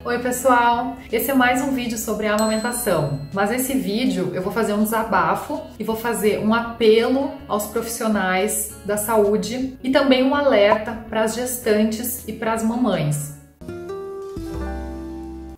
Oi pessoal, esse é mais um vídeo sobre a amamentação, mas esse vídeo eu vou fazer um desabafo e vou fazer um apelo aos profissionais da saúde e também um alerta para as gestantes e para as mamães.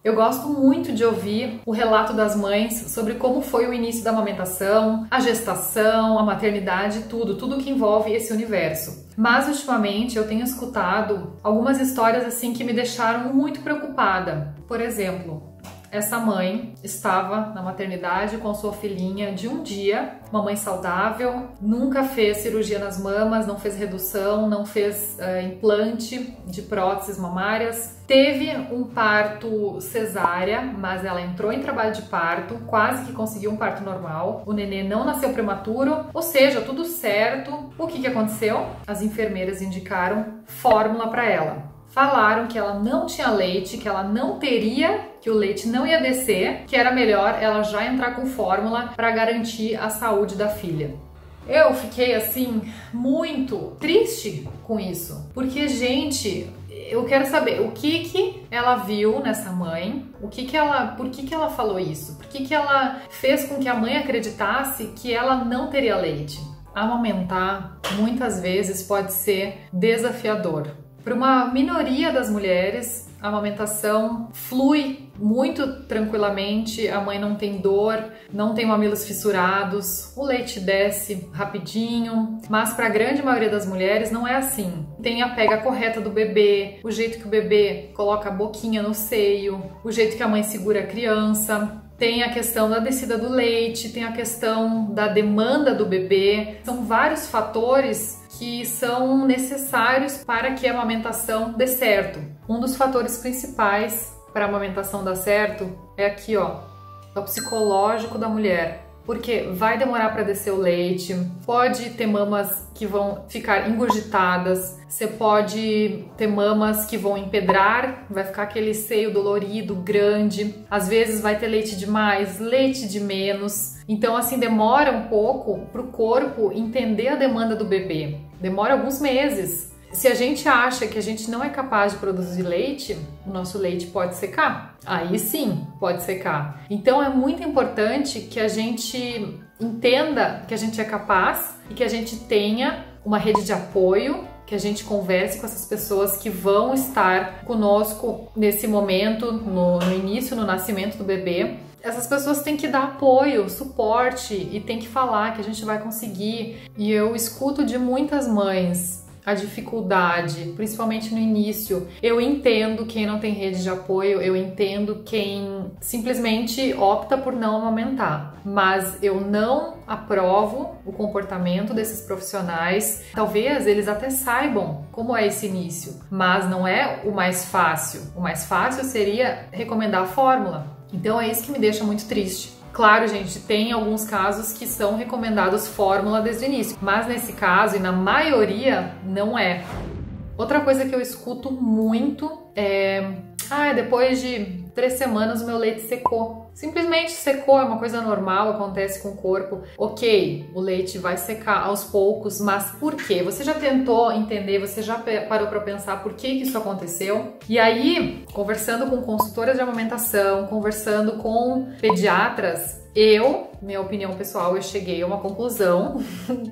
Eu gosto muito de ouvir o relato das mães sobre como foi o início da amamentação, a gestação, a maternidade, tudo que envolve esse universo. Mas ultimamente eu tenho escutado algumas histórias assim que me deixaram muito preocupada. Por exemplo, essa mãe estava na maternidade com sua filhinha de um dia, uma mãe saudável, nunca fez cirurgia nas mamas, não fez redução, não fez implante de próteses mamárias, teve um parto cesárea, mas ela entrou em trabalho de parto, quase que conseguiu um parto normal, o nenê não nasceu prematuro, ou seja, tudo certo. O que aconteceu? As enfermeiras indicaram fórmula para ela. Falaram que ela não tinha leite, que ela não teria, que o leite não ia descer, que era melhor ela já entrar com fórmula para garantir a saúde da filha. Eu fiquei assim muito triste com isso, porque gente, eu quero saber o que ela viu nessa mãe, por que ela falou isso, por que ela fez com que a mãe acreditasse que ela não teria leite. Amamentar muitas vezes pode ser desafiador. Para uma minoria das mulheres, a amamentação flui muito tranquilamente, a mãe não tem dor, não tem mamilos fissurados, o leite desce rapidinho, mas para a grande maioria das mulheres não é assim. Tem a pega correta do bebê, o jeito que o bebê coloca a boquinha no seio, o jeito que a mãe segura a criança. Tem a questão da descida do leite, tem a questão da demanda do bebê. São vários fatores que são necessários para que a amamentação dê certo. Um dos fatores principais para a amamentação dar certo é aqui, ó, é o psicológico da mulher. Porque vai demorar para descer o leite, pode ter mamas que vão ficar engurgitadas, você pode ter mamas que vão empedrar, vai ficar aquele seio dolorido, grande, às vezes vai ter leite demais, leite de menos. Então assim, demora um pouco para o corpo entender a demanda do bebê, demora alguns meses. Se a gente acha que a gente não é capaz de produzir leite, o nosso leite pode secar. Aí sim, pode secar. Então é muito importante que a gente entenda que a gente é capaz e que a gente tenha uma rede de apoio, que a gente converse com essas pessoas que vão estar conosco nesse momento, no início, no nascimento do bebê. Essas pessoas têm que dar apoio, suporte e têm que falar que a gente vai conseguir. E eu escuto de muitas mães a dificuldade, principalmente no início. Eu entendo quem não tem rede de apoio, eu entendo quem simplesmente opta por não amamentar, mas eu não aprovo o comportamento desses profissionais. Talvez eles até saibam como é esse início, mas não é o mais fácil. O mais fácil seria recomendar a fórmula. Então é isso que me deixa muito triste. Claro, gente, tem alguns casos que são recomendados fórmula desde o início, mas nesse caso e na maioria não é. Outra coisa que eu escuto muito é: depois de 3 semanas o meu leite secou. Simplesmente secou, é uma coisa normal, acontece com o corpo. Ok, o leite vai secar aos poucos, mas por quê? Você já tentou entender, você já parou para pensar por que isso aconteceu? E aí, conversando com consultoras de amamentação, conversando com pediatras, minha opinião pessoal, eu cheguei a uma conclusão,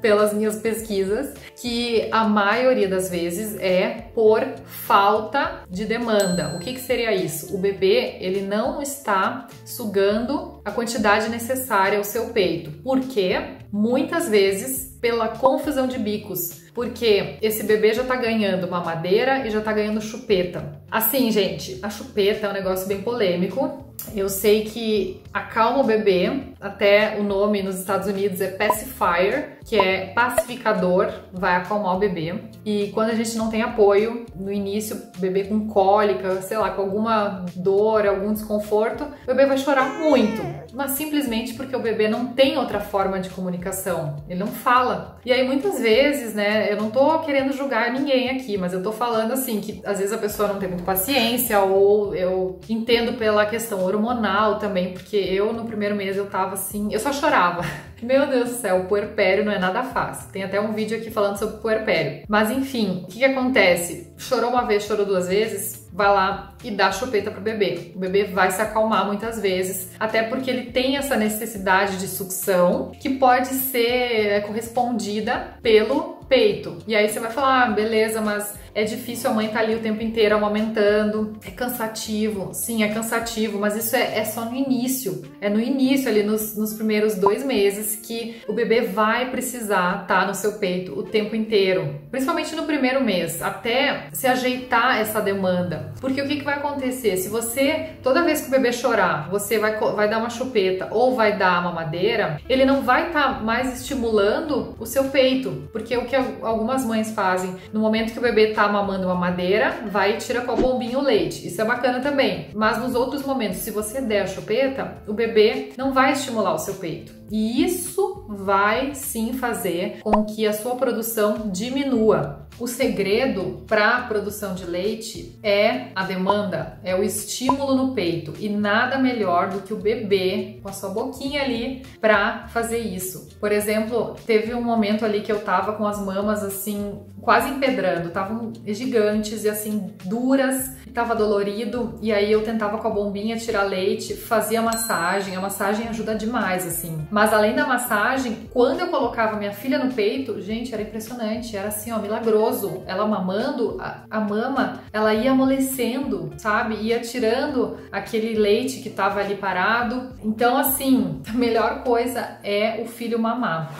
pelas minhas pesquisas, que a maioria das vezes é por falta de demanda. O que seria isso? O bebê, ele não está sugando a quantidade necessária ao seu peito. Por quê? Muitas vezes pela confusão de bicos. Porque esse bebê já tá ganhando mamadeira e já tá ganhando chupeta. Assim, gente, a chupeta é um negócio bem polêmico. Eu sei que acalma o bebê, até o nome nos Estados Unidos é pacifier, que é pacificador, vai acalmar o bebê. E quando a gente não tem apoio, no início, o bebê com cólica, sei lá, com alguma dor, algum desconforto, o bebê vai chorar muito, mas simplesmente porque o bebê não tem outra forma de comunicação, ele não fala. E aí muitas vezes, né, eu não tô querendo julgar ninguém aqui, mas eu tô falando assim, que às vezes a pessoa não tem muita paciência, ou eu entendo pela questão hormonal também, porque eu no primeiro mês eu tava assim, eu só chorava. Meu Deus do céu, o puerpério não é nada fácil. Tem até um vídeo aqui falando sobre puerpério. Mas enfim, o que acontece? Chorou uma vez, chorou 2 vezes? vai lá e dá chupeta pro bebê. O bebê vai se acalmar muitas vezes, até porque ele tem essa necessidade de sucção que pode ser correspondida pelo peito. E aí você vai falar, ah, beleza, mas é difícil, a mãe tá ali o tempo inteiro amamentando, é cansativo. Sim, é cansativo, mas isso é só no início. É no início, ali nos primeiros 2 meses, que o bebê vai precisar estar no seu peito o tempo inteiro. Principalmente no primeiro mês, até se ajeitar essa demanda. Porque o que vai acontecer? Se você, toda vez que o bebê chorar, você vai dar uma chupeta ou vai dar a mamadeira, ele não vai estar mais estimulando o seu peito. Porque o que algumas mães fazem, no momento que o bebê tá mamando uma madeira, vai e tira com a bombinha o leite. Isso é bacana também. Mas nos outros momentos, se você der a chupeta, o bebê não vai estimular o seu peito. E isso vai sim fazer com que a sua produção diminua. O segredo para a produção de leite é a demanda, é o estímulo no peito, e nada melhor do que o bebê com a sua boquinha ali para fazer isso. Por exemplo, teve um momento ali que eu tava com as mamas assim, quase empedrando, estavam gigantes e assim duras, tava dolorido, e aí eu tentava com a bombinha tirar leite, fazia massagem, a massagem ajuda demais assim. Mas além da massagem, quando eu colocava minha filha no peito, gente, era impressionante, era assim, ó, milagroso. Ela mamando, a mama, ela ia amolecendo, sabe? Ia tirando aquele leite que tava ali parado. Então, assim, a melhor coisa é o filho mamar.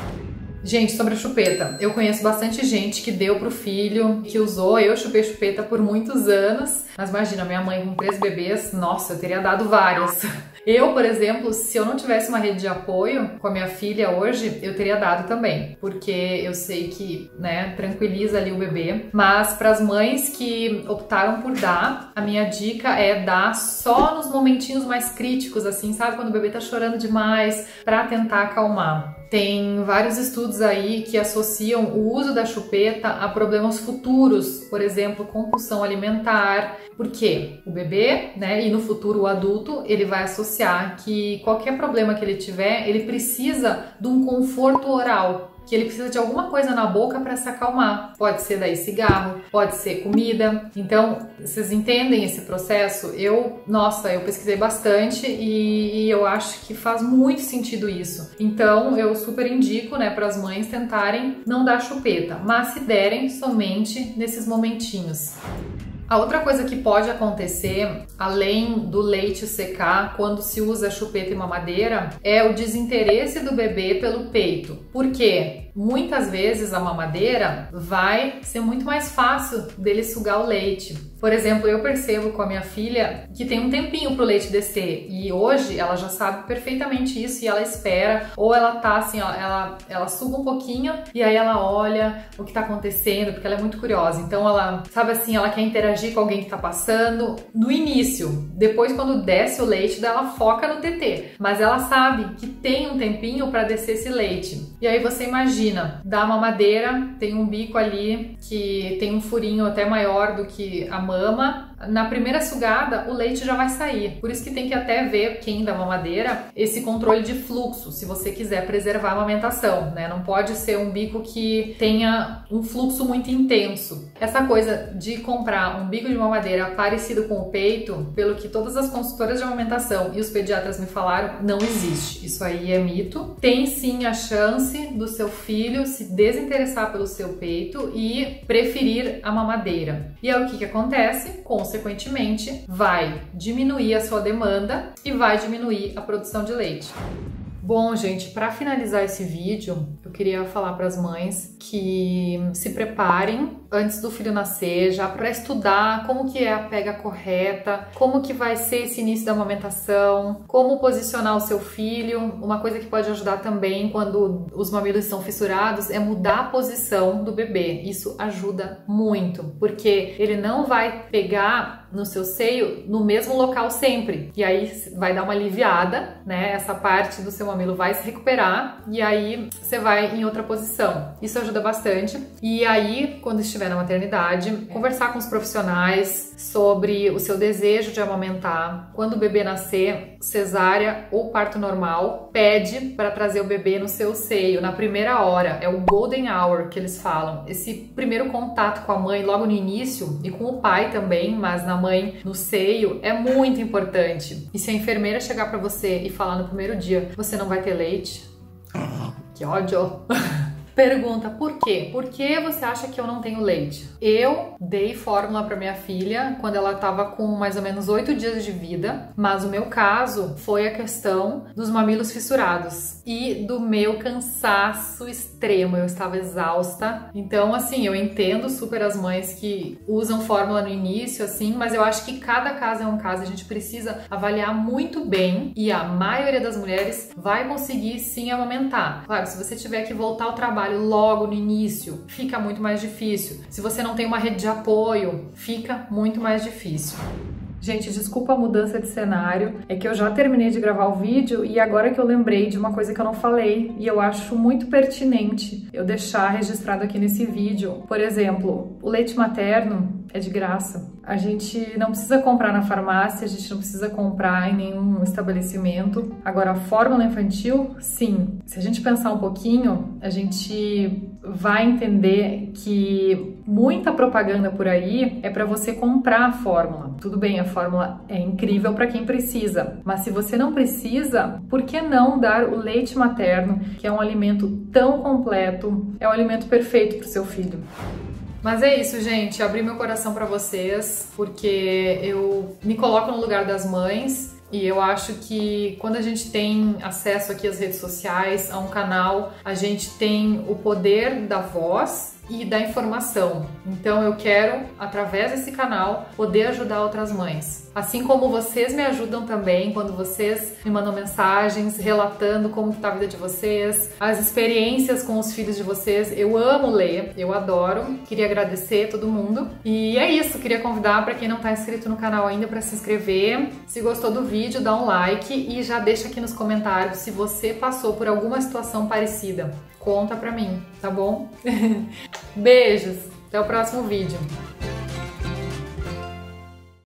Gente, sobre a chupeta, eu conheço bastante gente que deu pro filho, que usou. Eu chupei chupeta por muitos anos, mas imagina, minha mãe com 3 bebês, nossa, eu teria dado várias. Eu, por exemplo, se eu não tivesse uma rede de apoio com a minha filha hoje, eu teria dado também, porque eu sei que, né, tranquiliza ali o bebê. Mas para as mães que optaram por dar, a minha dica é dar só nos momentinhos mais críticos, assim, sabe? Quando o bebê tá chorando demais, para tentar acalmar. Tem vários estudos aí que associam o uso da chupeta a problemas futuros, por exemplo, compulsão alimentar. Por quê? O bebê, né, e no futuro o adulto, ele vai associar que qualquer problema que ele tiver, ele precisa de um conforto oral, que ele precisa de alguma coisa na boca para se acalmar. Pode ser daí cigarro, pode ser comida. Então, vocês entendem esse processo? Eu pesquisei bastante e eu acho que faz muito sentido isso. Então, eu super indico, né, para as mães tentarem não dar chupeta, mas se derem somente nesses momentinhos. A outra coisa que pode acontecer, além do leite secar, quando se usa chupeta e mamadeira, é o desinteresse do bebê pelo peito. Por quê? Muitas vezes a mamadeira vai ser muito mais fácil dele sugar o leite. Por exemplo, eu percebo com a minha filha que tem um tempinho pro leite descer, e hoje ela já sabe perfeitamente isso e ela espera, ou ela tá assim, ó, ela suga um pouquinho e aí ela olha o que tá acontecendo, porque ela é muito curiosa. Então ela, sabe assim, ela quer interagir com alguém que tá passando no início. Depois, quando desce o leite, ela foca no TT, mas ela sabe que tem um tempinho para descer esse leite. E aí você imagina, dá mamadeira, tem um bico ali que tem um furinho até maior do que a mama. Na primeira sugada, o leite já vai sair. Por isso que tem que até ver, quem dá mamadeira, esse controle de fluxo, se você quiser preservar a amamentação, né? Não pode ser um bico que tenha um fluxo muito intenso. Essa coisa de comprar um bico de mamadeira parecido com o peito, pelo que todas as consultoras de amamentação e os pediatras me falaram, não existe. Isso aí é mito. Tem sim a chance do seu filho se desinteressar pelo seu peito e preferir a mamadeira. E aí o que acontece? Consequentemente, vai diminuir a sua demanda e vai diminuir a produção de leite. Bom, gente, para finalizar esse vídeo, eu queria falar para as mães que se preparem antes do filho nascer, já para estudar como que é a pega correta, como que vai ser esse início da amamentação, como posicionar o seu filho. Uma coisa que pode ajudar também quando os mamilos estão fissurados é mudar a posição do bebê. Isso ajuda muito, porque ele não vai pegar no seu seio no mesmo local sempre, e aí vai dar uma aliviada, né? Essa parte do seu mamilo vai se recuperar e aí você vai em outra posição. Isso ajuda bastante. E aí, quando estiver estiver na maternidade, conversar com os profissionais sobre o seu desejo de amamentar. Quando o bebê nascer, cesárea ou parto normal, pede para trazer o bebê no seu seio na primeira hora. É o golden hour que eles falam. Esse primeiro contato com a mãe logo no início e com o pai também, mas na mãe no seio, é muito importante. E se a enfermeira chegar para você e falar no primeiro dia, você não vai ter leite? Que ódio! Pergunta, por quê? Por que você acha que eu não tenho leite? Eu dei fórmula para minha filha quando ela estava com mais ou menos 8 dias de vida, mas o meu caso foi a questão dos mamilos fissurados e do meu cansaço extremo. Eu estava exausta. Então, assim, eu entendo super as mães que usam fórmula no início, assim, mas eu acho que cada caso é um caso. A gente precisa avaliar muito bem e a maioria das mulheres vai conseguir sim amamentar. Claro, se você tiver que voltar ao trabalho logo no início, fica muito mais difícil. Se você não tem uma rede de apoio, fica muito mais difícil. Gente, desculpa a mudança de cenário, é que eu já terminei de gravar o vídeo e agora que eu lembrei de uma coisa que eu não falei e eu acho muito pertinente eu deixar registrado aqui nesse vídeo. Por exemplo, o leite materno é de graça. A gente não precisa comprar na farmácia, a gente não precisa comprar em nenhum estabelecimento. Agora, a fórmula infantil, sim. Se a gente pensar um pouquinho, a gente vai entender que muita propaganda por aí é para você comprar a fórmula. Tudo bem, a fórmula é incrível para quem precisa, mas se você não precisa, por que não dar o leite materno, que é um alimento tão completo, é o alimento perfeito para o seu filho? Mas é isso, gente. Abri meu coração para vocês, porque eu me coloco no lugar das mães e eu acho que quando a gente tem acesso aqui às redes sociais, a um canal, a gente tem o poder da voz e da informação. Então eu quero, através desse canal, poder ajudar outras mães. Assim como vocês me ajudam também quando vocês me mandam mensagens relatando como está a vida de vocês, as experiências com os filhos de vocês. Eu amo ler, eu adoro. Queria agradecer a todo mundo. E é isso, queria convidar para quem não está inscrito no canal ainda para se inscrever. Se gostou do vídeo, dá um like e já deixa aqui nos comentários se você passou por alguma situação parecida. Conta pra mim, tá bom? Beijos, até o próximo vídeo.